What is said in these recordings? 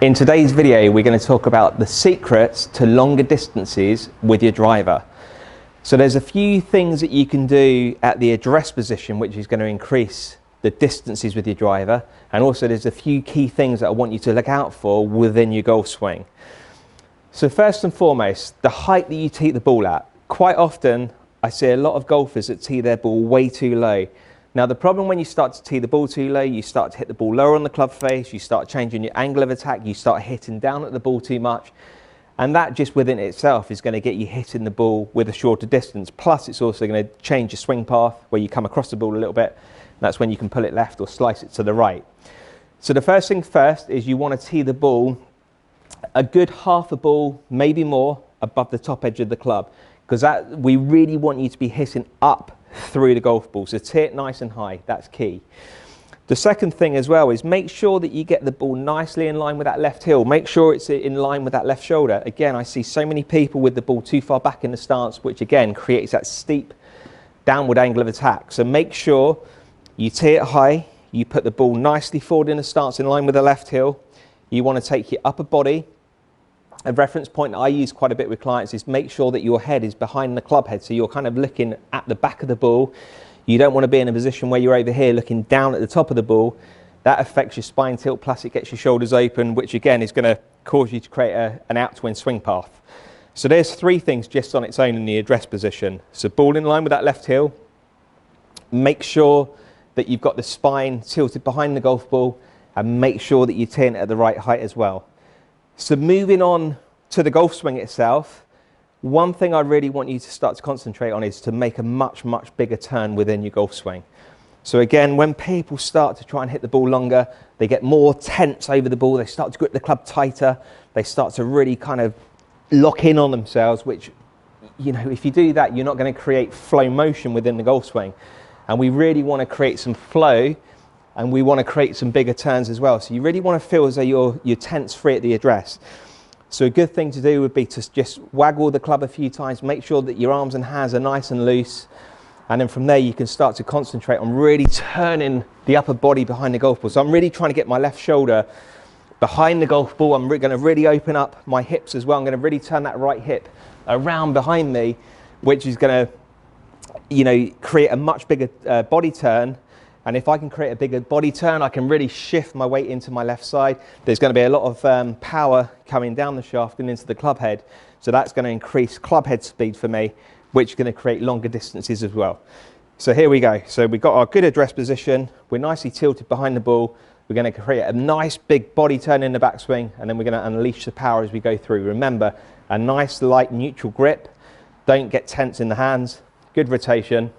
In today's video, we're going to talk about the secrets to longer distances with your driver. So there's a few things that you can do at the address position which is going to increase the distances with your driver, and also there's a few key things that I want you to look out for within your golf swing. So first and foremost, the height that you tee the ball at. Quite often I see a lot of golfers that tee their ball way too low. Now the problem when you start to tee the ball too low, you start to hit the ball lower on the club face, you start changing your angle of attack, you start hitting down at the ball too much, and that just within itself is going to get you hitting the ball with a shorter distance. Plus it's also going to change your swing path where you come across the ball a little bit. That's when you can pull it left or slice it to the right. So the first thing first is you want to tee the ball a good half a ball, maybe more, above the top edge of the club, because we really want you to be hitting up through the golf ball. So tee it nice and high, that's key. The second thing as well is make sure that you get the ball nicely in line with that left heel. Make sure it's in line with that left shoulder. Again, I see so many people with the ball too far back in the stance, which again creates that steep downward angle of attack. So make sure you tee it high, you put the ball nicely forward in the stance in line with the left heel. You want to take your upper body. A reference point that I use quite a bit with clients is make sure that your head is behind the club head, so you're kind of looking at the back of the ball. You don't want to be in a position where you're over here looking down at the top of the ball. That affects your spine tilt, plus it gets your shoulders open, which again is going to cause you to create an outswing swing path. So there's three things just on its own in the address position. So ball in line with that left heel. Make sure that you've got the spine tilted behind the golf ball, and make sure that you're teeing it at the right height as well. So moving on to the golf swing itself, one thing I really want you to start to concentrate on is to make a much bigger turn within your golf swing. So again, when people start to try and hit the ball longer, they get more tense over the ball, they start to grip the club tighter, they start to really kind of lock in on themselves, which, you know, if you do that, you're not going to create flow motion within the golf swing. And we really want to create some flow, and we want to create some bigger turns as well. So you really want to feel as though you're tense free at the address. So a good thing to do would be to just waggle the club a few times, make sure that your arms and hands are nice and loose, and then from there you can start to concentrate on really turning the upper body behind the golf ball. So I'm really trying to get my left shoulder behind the golf ball. I'm going to really open up my hips as well. I'm going to really turn that right hip around behind me, which is going to, you know, create a much bigger body turn. And if I can create a bigger body turn, I can really shift my weight into my left side. There's going to be a lot of power coming down the shaft and into the club head. So that's going to increase club head speed for me, which is going to create longer distances as well. So here we go. So we've got our good address position. We're nicely tilted behind the ball. We're going to create a nice big body turn in the backswing, and then we're going to unleash the power as we go through. Remember, a nice light neutral grip. Don't get tense in the hands. Good rotation.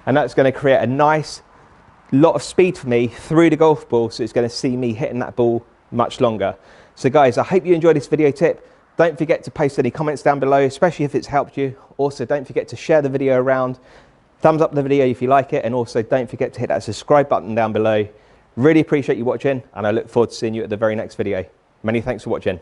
And that's going to create a nice lot of speed for me through the golf ball, so it's going to see me hitting that ball much longer. So guys, I hope you enjoyed this video tip. Don't forget to post any comments down below, especially if it's helped you. Also, don't forget to share the video around. Thumbs up the video if you like it, and also don't forget to hit that subscribe button down below. Really appreciate you watching, and I look forward to seeing you at the very next video. Many thanks for watching.